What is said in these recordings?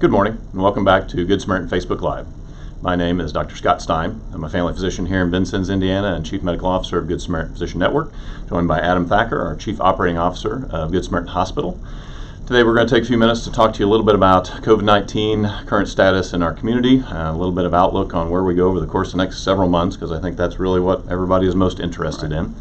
Good morning, and welcome back to Good Samaritan Facebook Live. My name is Dr. Scott Stine. I'm a family physician here in Vincennes, Indiana, and Chief Medical Officer of Good Samaritan Physician Network, joined by Adam Thacker, our Chief Operating Officer of Good Samaritan Hospital. Today we're going to take a few minutes to talk to you a little bit about COVID-19, current status in our community, a little bit of outlook on where we go over the course of the next several months, because I think that's really what everybody is most interested in.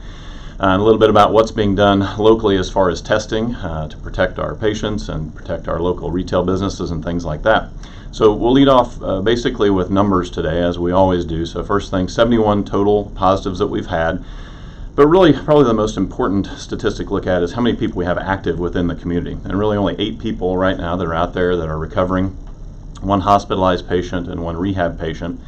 And a little bit about what's being done locally as far as testing to protect our patients and protect our local retail businesses and things like that. So we'll lead off basically with numbers today, as we always do. So first thing, 71 total positives that we've had. But really, probably the most important statistic to look at is how many people we have active within the community. And really only 8 people right now that are out there that are recovering, 1 hospitalized patient and 1 rehab patient.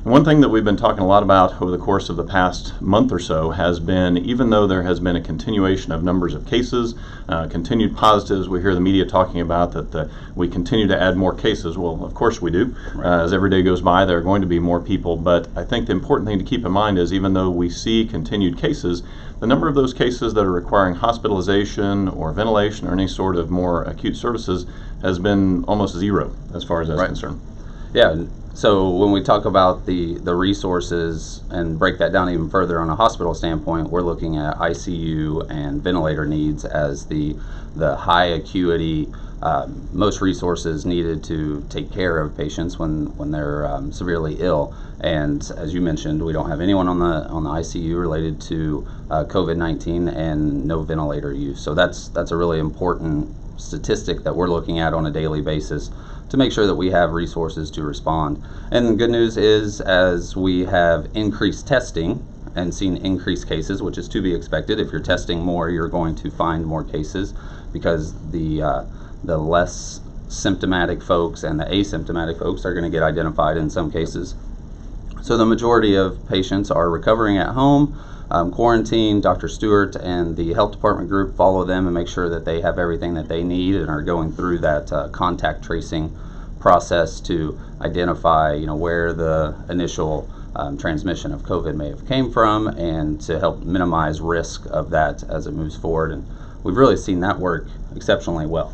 And one thing that we've been talking a lot about over the course of the past month or so has been, even though there has been a continuation of numbers of cases, continued positives, we hear the media talking about that we continue to add more cases. Well, of course we do. As every day goes by, there are going to be more people. But I think the important thing to keep in mind is even though we see continued cases, the number of those cases that are requiring hospitalization or ventilation or any sort of more acute services has been almost zero as far as that's concerned. Yeah. So when we talk about the resources and break that down even further on a hospital standpoint, we're looking at ICU and ventilator needs as the high acuity, most resources needed to take care of patients when they're severely ill. And as you mentioned, we don't have anyone on the ICU related to COVID-19 and no ventilator use. So that's a really important statistic that we're looking at on a daily basis to make sure that we have resources to respond. And the good news is, as we have increased testing and seen increased cases, which is to be expected, if you're testing more, you're going to find more cases because the less symptomatic folks and the asymptomatic folks are going to get identified in some cases. So the majority of patients are recovering at home, quarantine. Dr. Stewart and the health department group follow them and make sure that they have everything that they need and are going through that contact tracing process to identify, where the initial transmission of COVID may have came from and to help minimize risk of that as it moves forward. And we've really seen that work exceptionally well.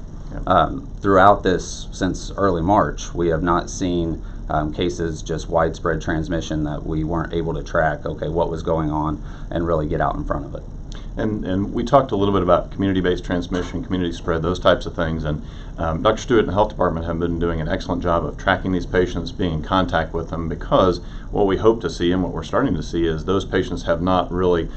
Throughout this, since early March, we have not seen cases, just widespread transmission that we weren't able to track, what was going on and really get out in front of it. And we talked a little bit about community-based transmission, community spread, those types of things. And Dr. Stewart and the health department have been doing an excellent job of tracking these patients, being in contact with them, because what we hope to see and what we're starting to see is those patients have not really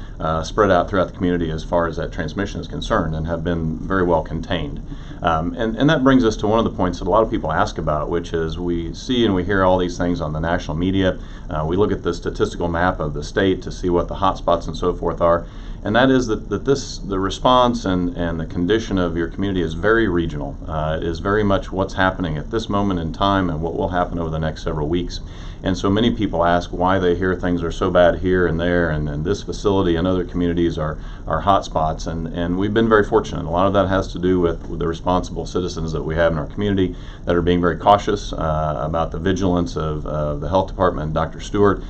spread out throughout the community as far as that transmission is concerned and have been very well contained. And that brings us to one of the points that a lot of people ask about, which is we see and we hear all these things on the national media. We look at the statistical map of the state to see what the hot spots and so forth are. And that is that the response and the condition of your community is very regional. It is very much what's happening at this moment in time and what will happen over the next several weeks. And so many people ask why they hear things are so bad here and there, and this facility and other communities are hot spots. And we've been very fortunate. A lot of that has to do with the responsible citizens that we have in our community that are being very cautious about the vigilance of the health department and Dr. Stewart,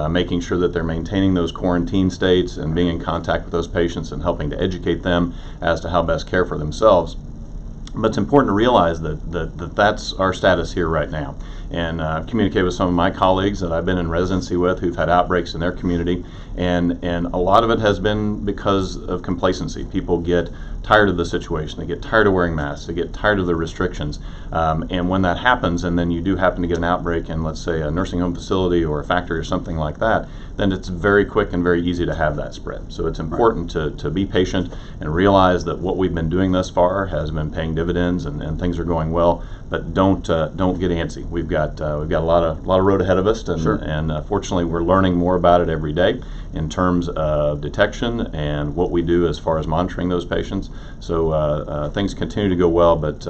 making sure that they're maintaining those quarantine states and being in contact with those patients and helping to educate them as to how best care for themselves. But it's important to realize that that's our status here right now. And I've communicated with some of my colleagues that I've been in residency with who've had outbreaks in their community. And a lot of it has been because of complacency. People get tired of the situation. They get tired of wearing masks. They get tired of the restrictions. And when that happens, and then you do happen to get an outbreak in, let's say, a nursing home facility or a factory or something like that, then it's very quick and very easy to have that spread. So it's important to be patient and realize that what we've been doing thus far has been paying dividends and things are going well. But don't get antsy. We've got a lot of road ahead of us, and fortunately we're learning more about it every day in terms of detection and what we do as far as monitoring those patients. So things continue to go well, but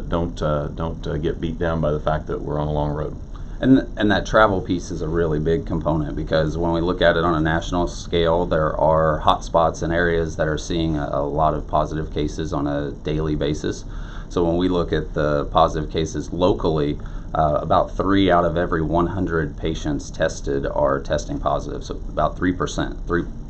don't get beat down by the fact that we're on a long road. And that travel piece is a really big component, because when we look at it on a national scale, there are hot spots and areas that are seeing a lot of positive cases on a daily basis. So when we look at the positive cases locally, about 3 out of every 100 patients tested are testing positive. So about 3%,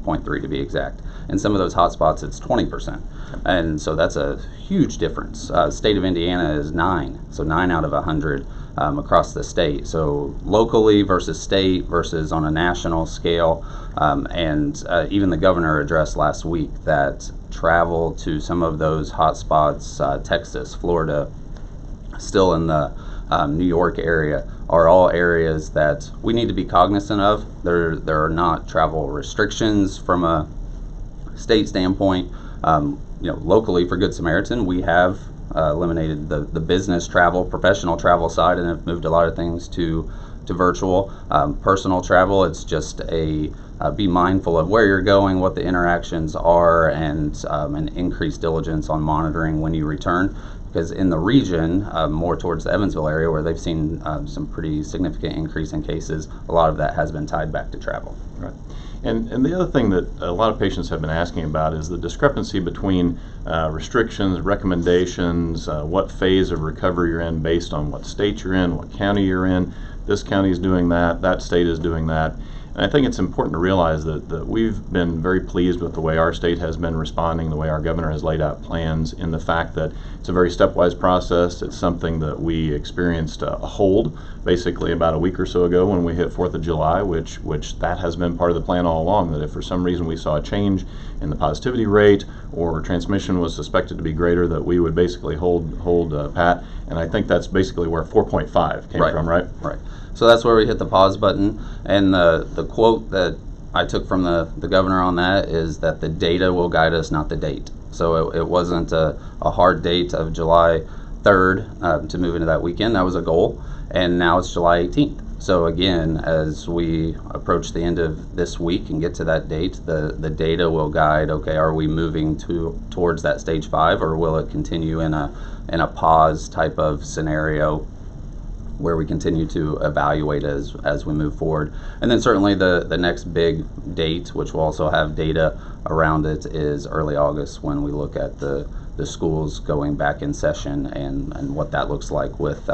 0.3 to be exact. In some of those hotspots, it's 20%. And so that's a huge difference. State of Indiana is 9, so 9 out of 100 across the state. So locally versus state versus on a national scale. And even the governor addressed last week that travel to some of those hotspots, Texas, Florida, still in the New York area, are all areas that we need to be cognizant of. There are not travel restrictions from a state standpoint. Locally for Good Samaritan, we have eliminated the business travel, professional travel side, and have moved a lot of things to virtual. Personal travel, it's just be mindful of where you're going, what the interactions are, and an increased diligence on monitoring when you return. Because in the region, more towards the Evansville area, where they've seen some pretty significant increase in cases, a lot of that has been tied back to travel. Right. And the other thing that a lot of patients have been asking about is the discrepancy between restrictions, recommendations, what phase of recovery you're in based on what state you're in, what county you're in. This county is doing that state is doing that. And I think it's important to realize that we've been very pleased with the way our state has been responding, the way our governor has laid out plans, in the fact that it's a very stepwise process. It's something that we experienced a hold basically about a week or so ago when we hit 4th of July, which that has been part of the plan all along, that if for some reason we saw a change in the positivity rate or transmission was suspected to be greater, that we would basically hold pat. And I think that's basically where 4.5 came from, right? Right. So that's where we hit the pause button, and the quote that I took from the governor on that is that the data will guide us, not the date. So it wasn't a hard date of July 3rd to move into that weekend. That was a goal, and now it's July 18th. So again, as we approach the end of this week and get to that date, the data will guide, okay, are we moving towards that stage 5, or will it continue in a pause type of scenario where we continue to evaluate as we move forward. And then certainly the next big date, which will also have data around it, is early August, when we look at the schools going back in session and what that looks like with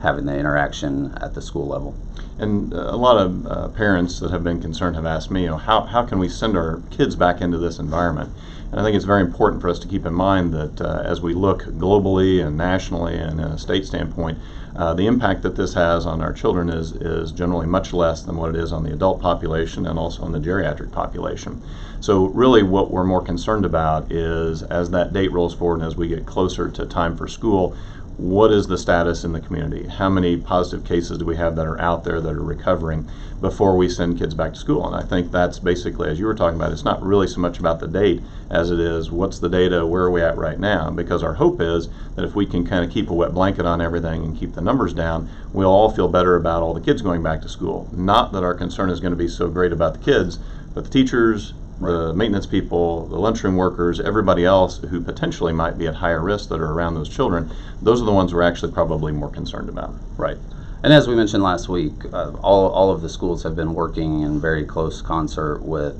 having the interaction at the school level. And a lot of parents that have been concerned have asked me, how can we send our kids back into this environment? And I think it's very important for us to keep in mind that as we look globally and nationally and in a state standpoint, the impact that this has on our children is generally much less than what it is on the adult population and also on the geriatric population. So really what we're more concerned about is, as that date rolls forward and as we get closer to time for school, what is the status in the community? How many positive cases do we have that are out there that are recovering before we send kids back to school? And I think that's basically, as you were talking about, it's not really so much about the date as it is what's the data, where are we at right now? Because our hope is that if we can kind of keep a wet blanket on everything and keep the numbers down, we'll all feel better about all the kids going back to school. Not that our concern is going to be so great about the kids, but the teachers, the maintenance people, the lunchroom workers, everybody else who potentially might be at higher risk that are around those children, those are the ones we're actually probably more concerned about. Right. And as we mentioned last week, all of the schools have been working in very close concert with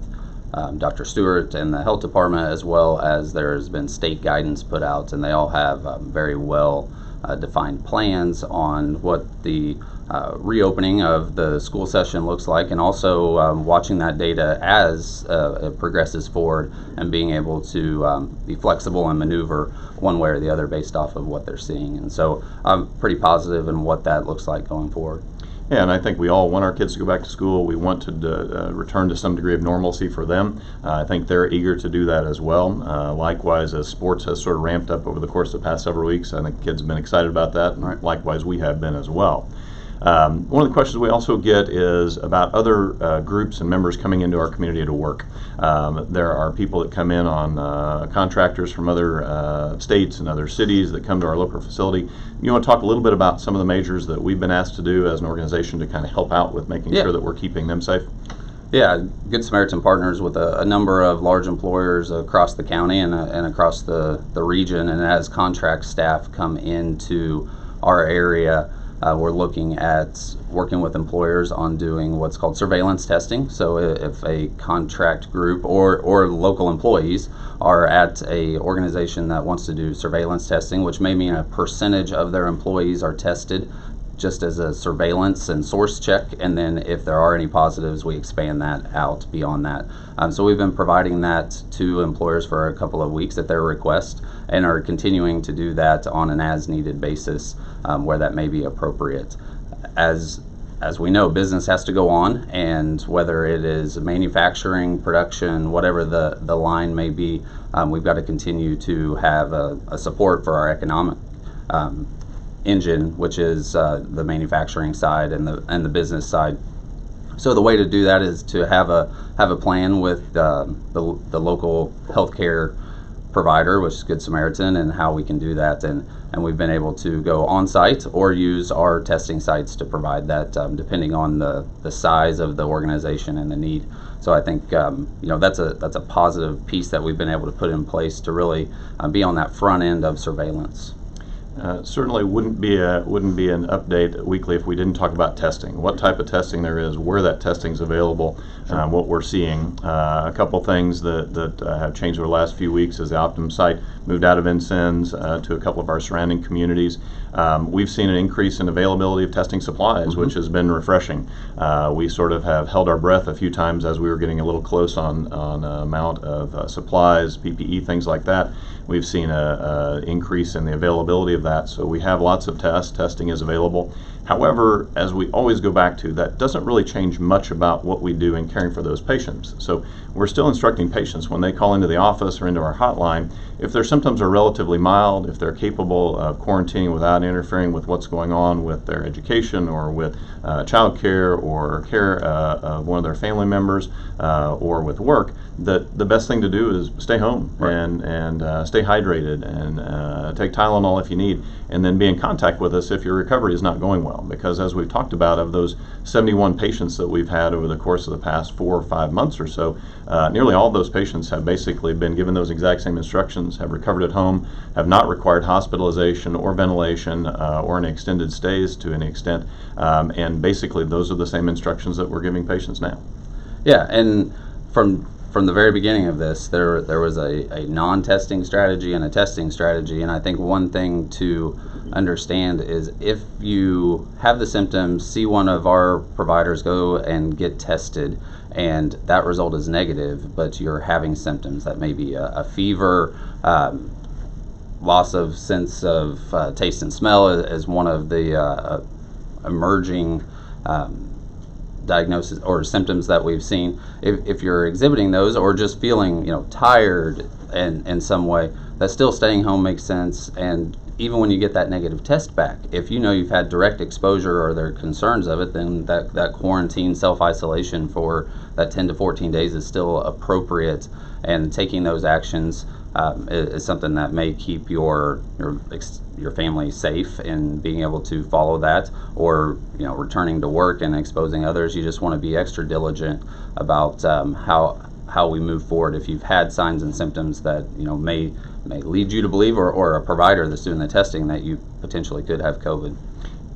Dr. Stewart and the health department, as well as there's been state guidance put out, and they all have very well defined plans on what the reopening of the school session looks like, and also watching that data as it progresses forward and being able to be flexible and maneuver one way or the other based off of what they're seeing. And so I'm pretty positive in what that looks like going forward. Yeah, and I think we all want our kids to go back to school. We want to return to some degree of normalcy for them. I think they're eager to do that as well. Likewise, as sports has sort of ramped up over the course of the past several weeks, I think kids have been excited about that, and likewise we have been as well. One of the questions we also get is about other groups and members coming into our community to work. There are people that come in on contractors from other states and other cities that come to our local facility. You want to talk a little bit about some of the measures that we've been asked to do as an organization to kind of help out with making sure that we're keeping them safe? Yeah, Good Samaritan partners with a number of large employers across the county and across the region, and as contract staff come into our area, we're looking at working with employers on doing what's called surveillance testing. So if a contract group or local employees are at a organization that wants to do surveillance testing, which may mean a percentage of their employees are tested just as a surveillance and source check, and then if there are any positives, we expand that out beyond that. So we've been providing that to employers for a couple of weeks at their request, and are continuing to do that on an as-needed basis where that may be appropriate. As we know, business has to go on, and whether it is manufacturing, production, whatever the line may be, we've got to continue to have a support for our economic engine, which is the manufacturing side and the business side. So the way to do that is to have a plan with the local healthcare provider, which is Good Samaritan, and how we can do that. And we've been able to go on site or use our testing sites to provide that, depending on the size of the organization and the need. So I think that's a positive piece that we've been able to put in place to really be on that front end of surveillance. Certainly wouldn't be an update weekly if we didn't talk about testing. What type of testing there is, where that testing is available, Sure. What we're seeing. A couple things that have changed over the last few weeks is the Optum site moved out of Vincennes to a couple of our surrounding communities. We've seen an increase in availability of testing supplies, which has been refreshing. We sort of have held our breath a few times as we were getting a little close on amount of supplies, PPE, things like that. We've seen an increase in the availability of that, so we have lots of tests. Testing is available. However, as we always go back to, that doesn't really change much about what we do in caring for those patients. So we're still instructing patients when they call into the office or into our hotline, if their symptoms are relatively mild, if they're capable of quarantining without interfering with what's going on with their education or with child care or care of one of their family members or with work, that the best thing to do is stay home. Right. and stay hydrated and take Tylenol if you need, and then be in contact with us if your recovery is not going well. Because as we've talked about, of those 71 patients that we've had over the course of the past 4 or 5 months or so, nearly all of those patients have basically been given those exact same instructions, have recovered at home, have not required hospitalization or ventilation or any extended stays to any extent, and basically those are the same instructions that we're giving patients now. Yeah, and from the very beginning of this, there was a non-testing strategy and a testing strategy, and I think one thing to understand is if you have the symptoms, see one of our providers, go and get tested, and that result is negative, but you're having symptoms that may be a fever, loss of sense of taste and smell is one of the emerging diagnosis or symptoms that we've seen. If you're exhibiting those or just feeling tired in some way, that still staying home makes sense. And even when you get that negative test back, if you know you've had direct exposure or there are concerns of it, then that quarantine self-isolation for that 10 to 14 days is still appropriate, and taking those actions is something that may keep your family safe and being able to follow that, or returning to work and exposing others. You just want to be extra diligent about how we move forward if you've had signs and symptoms that may lead you to believe, or a provider that's doing the testing, that you potentially could have COVID.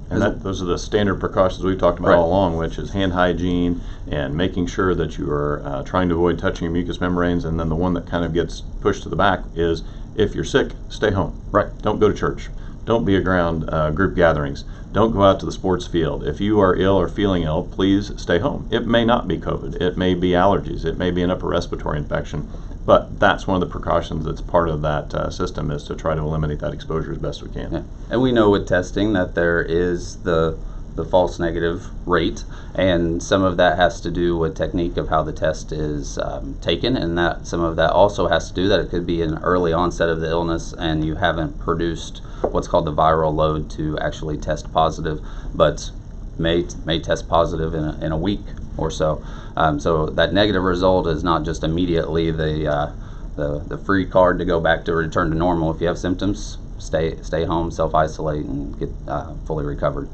And those are the standard precautions we've talked about Right. all along, which is hand hygiene and making sure that you are trying to avoid touching your mucous membranes. And then the one that kind of gets pushed to the back is, if you're sick, stay home. Right. Don't go to church. Don't be around group gatherings. Don't go out to the sports field. If you are ill or feeling ill, please stay home. It may not be COVID. It may be allergies. It may be an upper respiratory infection. But that's one of the precautions that's part of that system, is to try to eliminate that exposure as best we can. Yeah. And we know with testing that there is the false negative rate, and some of that has to do with technique of how the test is taken, and that some of that also has to do that it could be an early onset of the illness and you haven't produced what's called the viral load to actually test positive, but may test positive in a week or so. So that negative result is not just immediately the free card to go back to return to normal. If you have symptoms, stay home, self-isolate, and get fully recovered.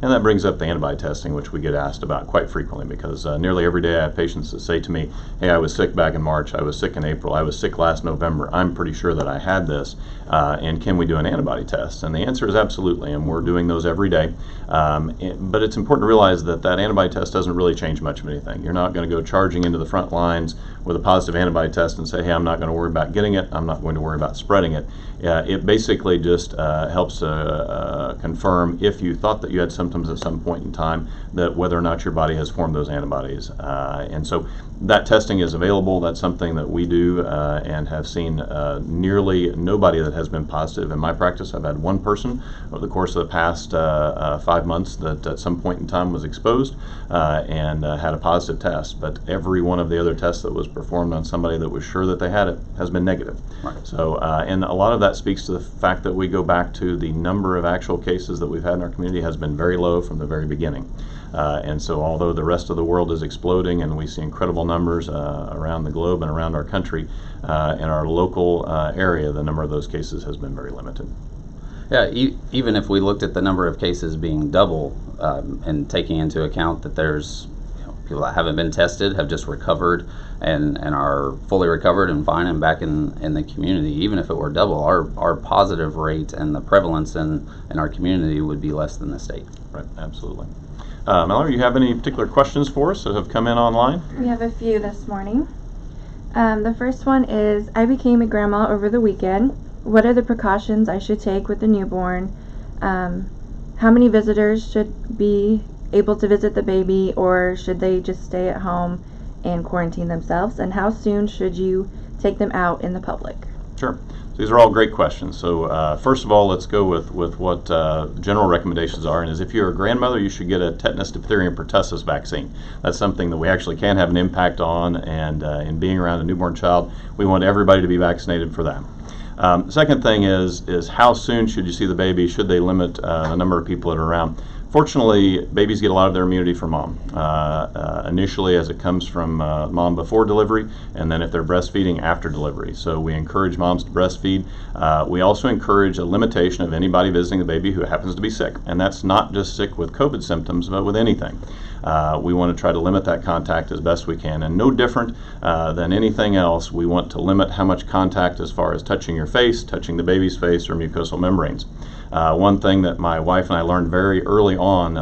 And that brings up the antibody testing, which we get asked about quite frequently, because nearly every day I have patients that say to me, hey, I was sick back in March, I was sick in April, I was sick last November, I'm pretty sure that I had this, and can we do an antibody test? And the answer is absolutely, and we're doing those every day. But it's important to realize that antibody test doesn't really change much of anything. You're not going to go charging into the front lines with a positive antibody test and say, hey, I'm not going to worry about getting it, I'm not going to worry about spreading it. It basically just helps confirm if you thought that you had symptoms symptoms at some point in time, that whether or not your body has formed those antibodies. And so that testing is available. That's something that we do and have seen nearly nobody that has been positive. In my practice, I've had one person over the course of the past 5 months that at some point in time was exposed and had a positive test. But every one of the other tests that was performed on somebody that was sure that they had it has been negative. Right. So, and a lot of that speaks to the fact that we go back to the number of actual cases that we've had in our community has been very low from the very beginning. And so although the rest of the world is exploding and we see incredible numbers around the globe and around our country, in our local area, the number of those cases has been very limited. Yeah, even if we looked at the number of cases being double and taking into account that there's people that haven't been tested, have just recovered and are fully recovered and fine and back in the community, even if it were double, our positive rate and the prevalence in our community would be less than the state. Right, absolutely. Mallory, you have any particular questions for us that have come in online? We have a few this morning. The first one is, I became a grandma over the weekend. What are the precautions I should take with the newborn? How many visitors should be able to visit the baby, or should they just stay at home and quarantine themselves? And how soon should you take them out in the public? Sure. These are all great questions. So first of all, let's go with what general recommendations are. And is if you're a grandmother, you should get a tetanus, diphtheria, and pertussis vaccine. That's something that we actually can have an impact on. And in being around a newborn child, we want everybody to be vaccinated for that. The second thing is how soon should you see the baby? Should they limit the number of people that are around? Fortunately, babies get a lot of their immunity from mom. Initially, as it comes from mom before delivery, and then if they're breastfeeding after delivery. So we encourage moms to breastfeed. We also encourage a limitation of anybody visiting the baby who happens to be sick. And that's not just sick with COVID symptoms, but with anything. We want to try to limit that contact as best we can. And no different than anything else, we want to limit how much contact as far as touching your face, touching the baby's face, or mucosal membranes. One thing that my wife and I learned very early on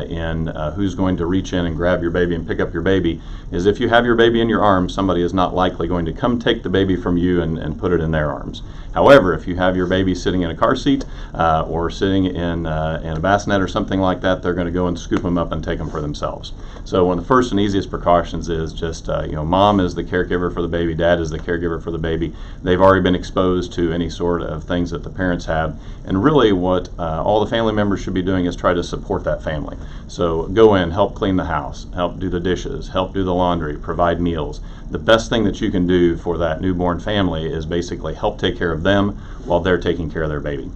in who's going to reach in and grab your baby and pick up your baby is if you have your baby in your arms, somebody is not likely going to come take the baby from you and put it in their arms. However, if you have your baby sitting in a car seat or sitting in a bassinet or something like that, they're going to go and scoop them up and take them for themselves. So one of the first and easiest precautions is just, mom is the caregiver for the baby, dad is the caregiver for the baby. They've already been exposed to any sort of things that the parents have. And really what all the family members should be doing is try to support that family. So go in, help clean the house, help do the dishes, help do the laundry, provide meals. The best thing that you can do for that newborn family is basically help take care of them while they're taking care of their baby.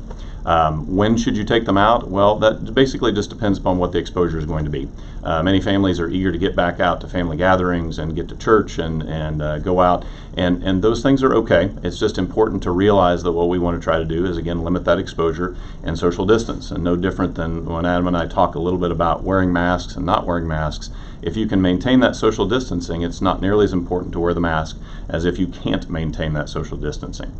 When should you take them out? Well, that basically just depends upon what the exposure is going to be. Many families are eager to get back out to family gatherings and get to church and go out, and those things are okay. It's just important to realize that what we want to try to do is, again, limit that exposure and social distance. And no different than when Adam and I talk a little bit about wearing masks and not wearing masks. If you can maintain that social distancing, it's not nearly as important to wear the mask as if you can't maintain that social distancing.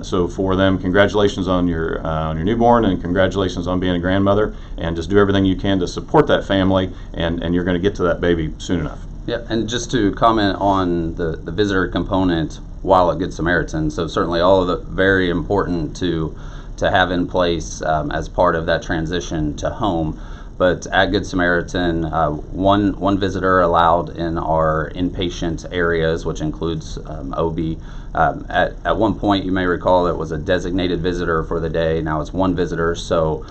So for them, congratulations on your newborn, and congratulations on being a grandmother, and just do everything you can to support that family, and you're going to get to that baby soon enough. Yeah, and just to comment on the visitor component while at Good Samaritan, so certainly all of the very important to have in place as part of that transition to home. But at Good Samaritan, one visitor allowed in our inpatient areas, which includes OB. At one point, you may recall, it was a designated visitor for the day. Now it's one visitor, so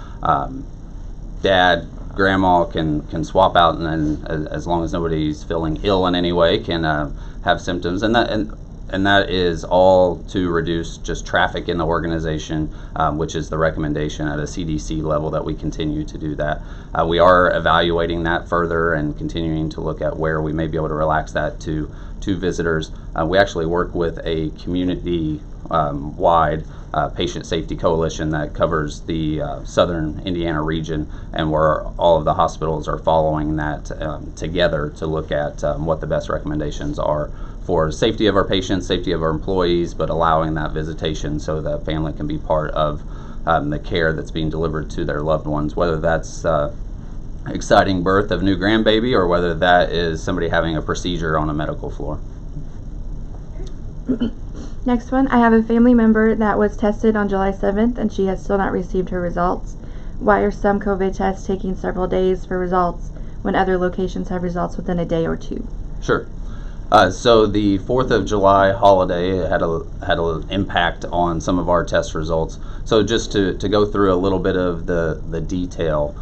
dad, grandma can swap out, and then as long as nobody's feeling ill in any way, can have symptoms, and that is all to reduce just traffic in the organization, which is the recommendation at a CDC level that we continue to do that. We are evaluating that further and continuing to look at where we may be able to relax that to visitors. We actually work with a community-wide patient safety coalition that covers the southern Indiana region, and where all of the hospitals are following that together to look at what the best recommendations are for safety of our patients, safety of our employees, but allowing that visitation so that family can be part of the care that's being delivered to their loved ones, whether that's exciting birth of new grandbaby or whether that is somebody having a procedure on a medical floor. Next one, I have a family member that was tested on July 7th and she has still not received her results. Why are some COVID tests taking several days for results when other locations have results within a day or two? Sure. So the 4th of July holiday had an impact on some of our test results. So just to go through a little bit of the detail,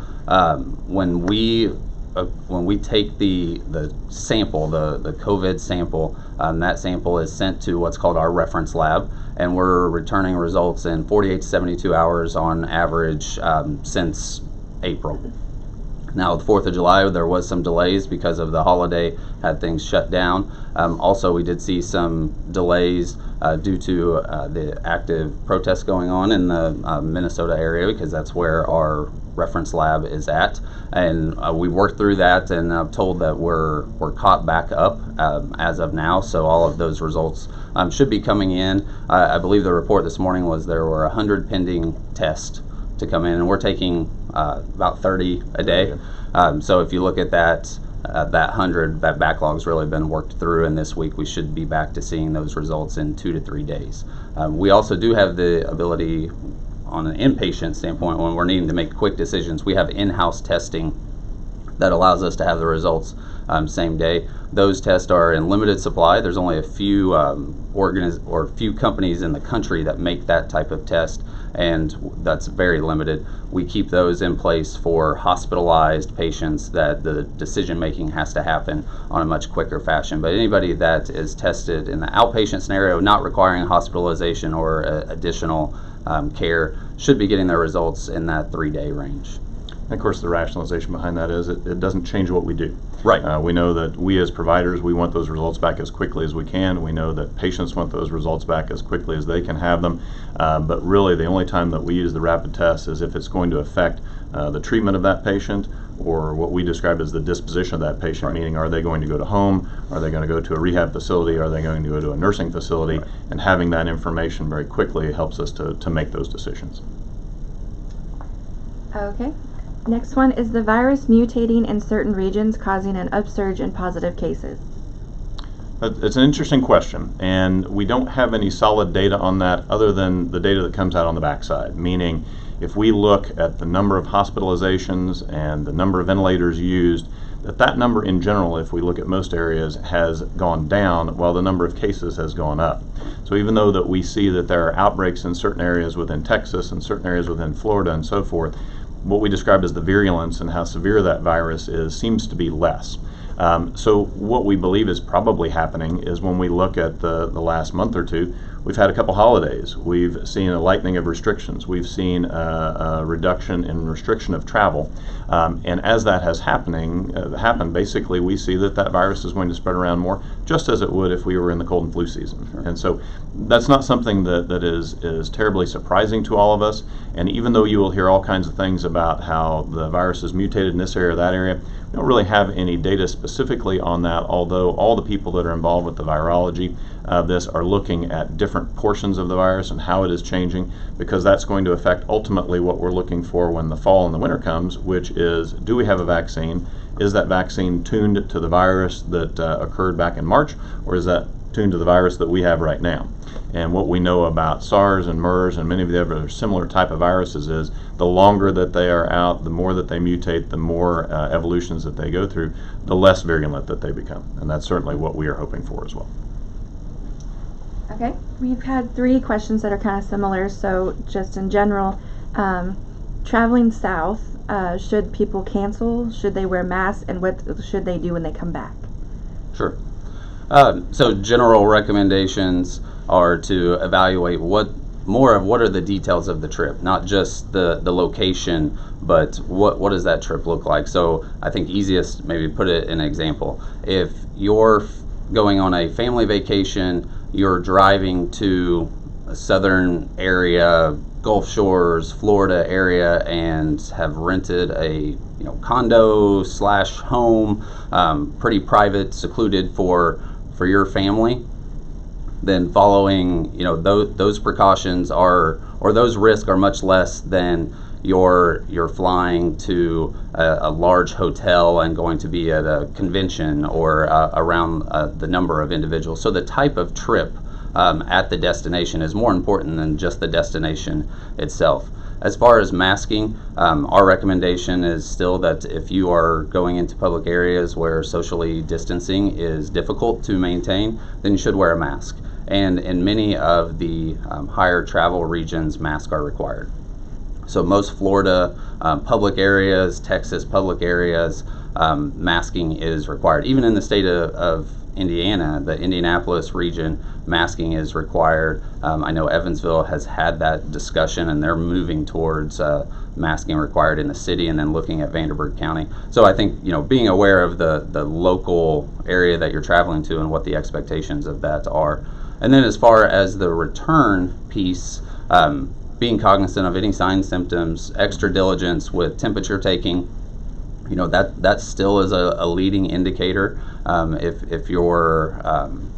when we take the sample, the COVID sample, that sample is sent to what's called our reference lab, and we're returning results in 48 to 72 hours on average since April. Now, the 4th of July, there was some delays because of the holiday, had things shut down. Also, we did see some delays due to the active protests going on in the Minnesota area, because that's where our reference lab is at. And we worked through that, and I'm told that we're caught back up as of now. So all of those results should be coming in. I believe the report this morning was there were 100 pending tests to come in, and we're taking about 30 a day. So if you look at that 100, that backlog's really been worked through, and this week we should be back to seeing those results in 2 to 3 days. We also do have the ability, on an inpatient standpoint, when we're needing to make quick decisions, we have in-house testing that allows us to have the results same day. Those tests are in limited supply. There's only a few few companies in the country that make that type of test, and that's very limited. We keep those in place for hospitalized patients that the decision making has to happen on a much quicker fashion. But anybody that is tested in the outpatient scenario, not requiring hospitalization or additional care, should be getting their results in that 3-day range. And of course, the rationalization behind that is it doesn't change what we do. Right. We know that we as providers, we want those results back as quickly as we can. We know that patients want those results back as quickly as they can have them. But really, the only time that we use the rapid test is if it's going to affect the treatment of that patient, or what we describe as the disposition of that patient, Right. meaning are they going to go to home, are they going to go to a rehab facility, are they going to go to a nursing facility, Right. and having that information very quickly helps us to make those decisions. Okay. Next one, is the virus mutating in certain regions causing an upsurge in positive cases? It's an interesting question, and we don't have any solid data on that other than the data that comes out on the backside, meaning if we look at the number of hospitalizations and the number of ventilators used, that number in general, if we look at most areas, has gone down while the number of cases has gone up. So even though that we see that there are outbreaks in certain areas within Texas and certain areas within Florida and so forth, what we describe as the virulence and how severe that virus is seems to be less. So what we believe is probably happening is when we look at the last month or two, we've had a couple holidays. We've seen a lightening of restrictions. We've seen a reduction in restriction of travel. And as that has happened, basically we see that virus is going to spread around more, just as it would if we were in the cold and flu season. Sure. And so that's not something that is terribly surprising to all of us. And even though you will hear all kinds of things about how the virus is mutated in this area or that area, we don't really have any data specifically on that, although all the people that are involved with the virology of this are looking at different portions of the virus and how it is changing, because that's going to affect ultimately what we're looking for when the fall and the winter comes, which is, do we have a vaccine? Is that vaccine tuned to the virus that occurred back in March, or is that tuned to the virus that we have right now? And what we know about SARS and MERS and many of the other similar type of viruses is the longer that they are out, the more that they mutate, the more evolutions that they go through, the less virulent that they become. And that's certainly what we are hoping for as well. Okay, we've had 3 questions that are kind of similar. So just in general, traveling south, should people cancel? Should they wear masks? And what should they do when they come back? Sure. So general recommendations are to evaluate what are the details of the trip, not just the location, but what does that trip look like. So I think easiest, maybe put it in an example. If you're going on a family vacation, you're driving to a southern area, Gulf Shores, Florida area, and have rented a condo / home, pretty private, secluded for your family, then following those precautions or those risks are much less than you're flying to a large hotel and going to be at a convention or around the number of individuals. So the type of trip at the destination is more important than just the destination itself. As far as masking, our recommendation is still that if you are going into public areas where socially distancing is difficult to maintain, then you should wear a mask. And in many of the higher travel regions, masks are required. So most Florida public areas, Texas public areas, masking is required. Even in the state of Indiana, the Indianapolis region, masking is required. I know Evansville has had that discussion, and they're moving towards masking required in the city, and then looking at Vanderburgh County. So I think, being aware of the local area that you're traveling to and what the expectations of that are. And then as far as the return piece, being cognizant of any signs, symptoms, extra diligence with temperature taking, that still is a leading indicator. If you're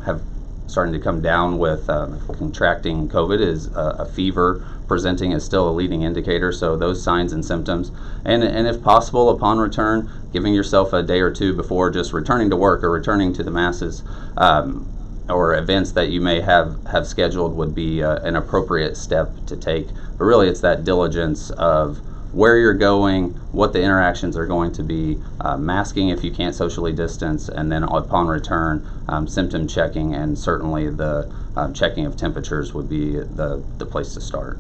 have starting to come down with contracting COVID, is a fever presenting is still a leading indicator. So those signs and symptoms, and if possible, upon return, giving yourself a day or two before just returning to work or returning to the masses, or events that you may have scheduled, would be an appropriate step to take. But really, it's that diligence of where you're going, what the interactions are going to be, masking if you can't socially distance, and then upon return, symptom checking, and certainly the checking of temperatures would be the place to start.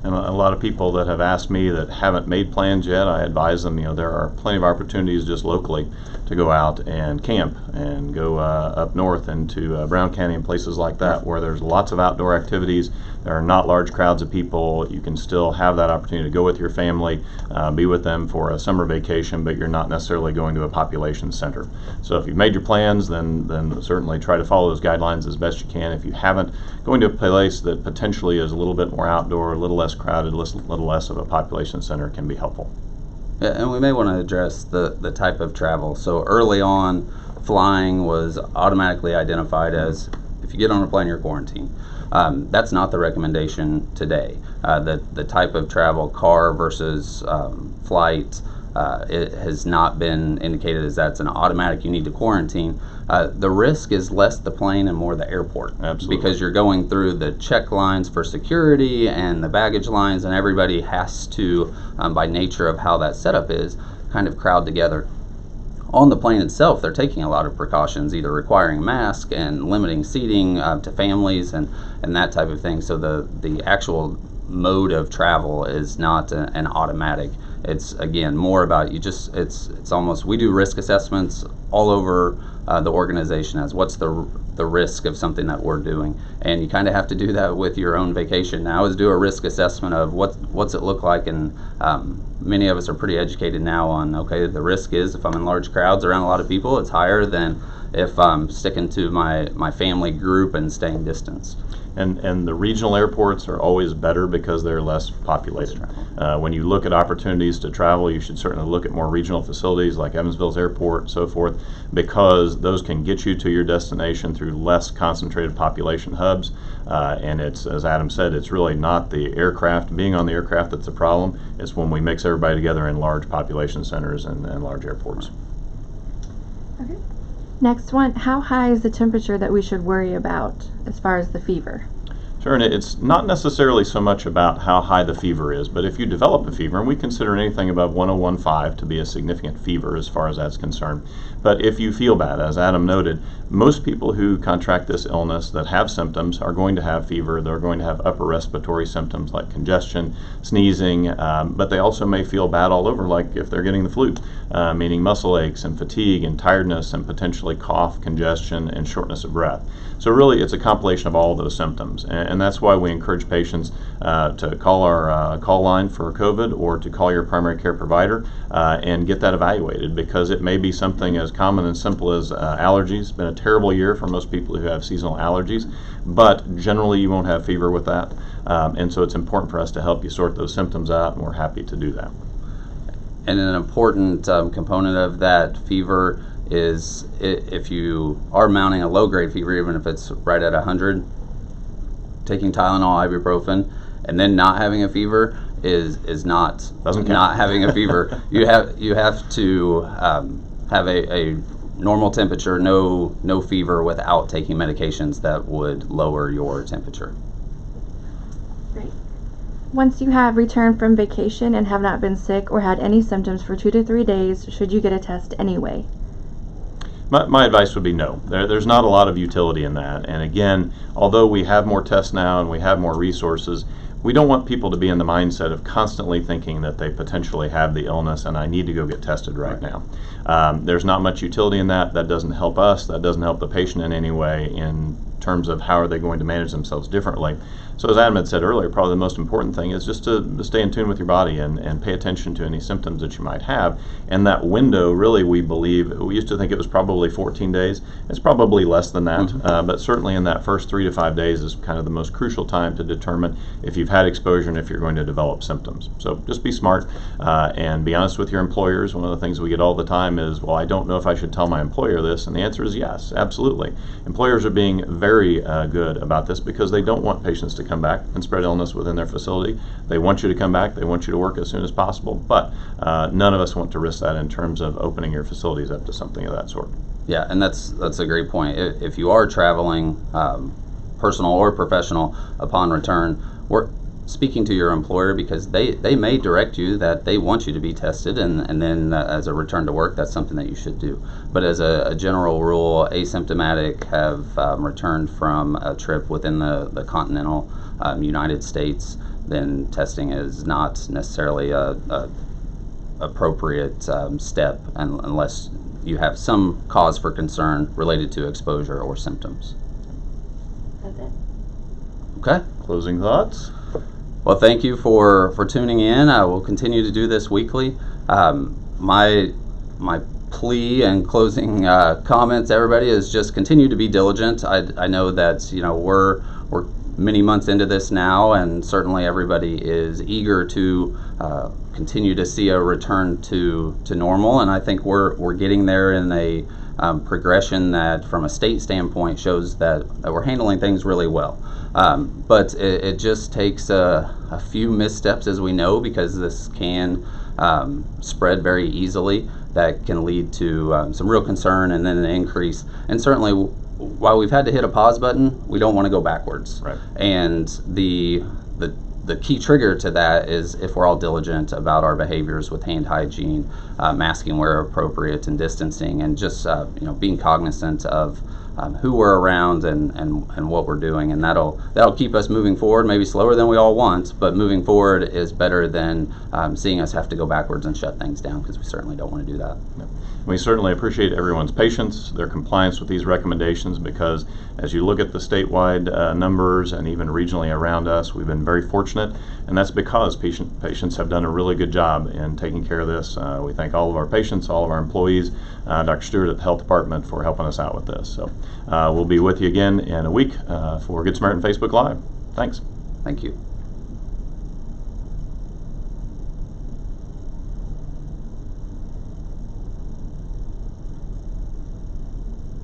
And a lot of people that have asked me that haven't made plans yet, I advise them, there are plenty of opportunities just locally to go out and camp and go up north into Brown County and places like that, where there's lots of outdoor activities. There are not large crowds of people. You can still have that opportunity to go with your family, be with them for a summer vacation, but you're not necessarily going to a population center. So if you've made your plans, then certainly try to follow those guidelines as best you can. If you haven't, going to a place that potentially is a little bit more outdoor, a little less crowded, a little less of a population center can be helpful. Yeah, and we may want to address the type of travel. So early on, flying was automatically identified as, if you get on a plane, you're quarantined. That's not the recommendation today. The type of travel, car versus flight, it has not been indicated as that's an automatic, you need to quarantine. The risk is less the plane and more the airport. Absolutely. Because you're going through the check lines for security and the baggage lines, and everybody has to, by nature of how that setup is, kind of crowd together. On the plane itself, they're taking a lot of precautions, either requiring a mask and limiting seating to families and that type of thing. So the actual mode of travel is not an automatic. It's, again, more about it's almost, we do risk assessments all over the organization as what's the risk of something that we're doing, and you kind of have to do that with your own vacation now, is do a risk assessment of what's it look like. And many of us are pretty educated now on, okay, the risk is if I'm in large crowds around a lot of people, it's higher than if I'm sticking to my family group and staying distanced. And the regional airports are always better because they're less populated. When you look at opportunities to travel, you should certainly look at more regional facilities like Evansville's airport and so forth, because those can get you to your destination through less concentrated population hubs. And it's, as Adam said, it's really not the aircraft, being on the aircraft, that's the problem. It's when we mix everybody together in large population centers and large airports. Okay. Next one, how high is the temperature that we should worry about as far as the fever? Sure, and it's not necessarily so much about how high the fever is, but if you develop a fever, and we consider anything above 101.5 to be a significant fever as far as that's concerned, but if you feel bad, as Adam noted, most people who contract this illness that have symptoms are going to have fever. They're going to have upper respiratory symptoms like congestion, sneezing, but they also may feel bad all over, like if they're getting the flu, meaning muscle aches and fatigue and tiredness and potentially cough, congestion, and shortness of breath. So really, it's a compilation of all of those symptoms, and that's why we encourage patients to call our call line for COVID, or to call your primary care provider and get that evaluated, because it may be something as common and simple as allergies. It's been a terrible year for most people who have seasonal allergies, but generally you won't have fever with that, and so it's important for us to help you sort those symptoms out, and we're happy to do that. And an important component of that fever is if you are mounting a low-grade fever, even if it's right at 100, taking Tylenol, ibuprofen, and then not having a fever is not Doesn't count. Not having a fever. You have to have a normal temperature, no fever, without taking medications that would lower your temperature. Great. Once you have returned from vacation and have not been sick or had any symptoms for 2 to 3 days, should you get a test anyway? My advice would be no. There's not a lot of utility in that. And again, although we have more tests now and we have more resources, we don't want people to be in the mindset of constantly thinking that they potentially have the illness and I need to go get tested right now. There's not much utility in that. That doesn't help us. That doesn't help the patient in any way in terms of how are they going to manage themselves differently. So as Adam had said earlier, probably the most important thing is just to stay in tune with your body and pay attention to any symptoms that you might have. And that window, really, we believe, we used to think it was probably 14 days. It's probably less than that, but certainly in that first 3 to 5 days is kind of the most crucial time to determine if you've had exposure and if you're going to develop symptoms. So just be smart and be honest with your employers. One of the things we get all the time is, well, I don't know if I should tell my employer this, and the answer is yes, absolutely. Employers are being very good about this because they don't want patients to come back and spread illness within their facility. They want you to come back. They want you to work as soon as possible, but none of us want to risk that in terms of opening your facilities up to something of that sort. Yeah, and that's a great point. If you are traveling, personal or professional, upon return, we're speaking to your employer because they may direct you that they want you to be tested, and then as a return to work, that's something that you should do. But as a general rule, asymptomatic, have returned from a trip within the continental United States, then testing is not necessarily a appropriate step unless you have some cause for concern related to exposure or symptoms. That's it. Okay. Closing thoughts? Well, thank you for tuning in. I will continue to do this weekly. My plea and closing comments, everybody, is just continue to be diligent. I know that we're many months into this now, and certainly everybody is eager to continue to see a return to normal. And I think we're getting there in a progression that, from a state standpoint, shows that we're handling things really well. But it just takes a few missteps, as we know, because this can spread very easily. That can lead to some real concern and then an increase. And certainly, while we've had to hit a pause button, we don't want to go backwards. Right. And the key trigger to that is if we're all diligent about our behaviors with hand hygiene, masking where appropriate, and distancing, and just being cognizant of who we're around and what we're doing, and that'll keep us moving forward. Maybe slower than we all want, but moving forward is better than seeing us have to go backwards and shut things down, because we certainly don't want to do that. Yeah. We certainly appreciate everyone's patience, their compliance with these recommendations, because as you look at the statewide numbers and even regionally around us, we've been very fortunate, and that's because patients have done a really good job in taking care of this. We thank all of our patients, all of our employees, Dr. Stewart at the Health Department for helping us out with this. So we'll be with you again in a week for Good Samaritan Facebook Live. Thanks. Thank you.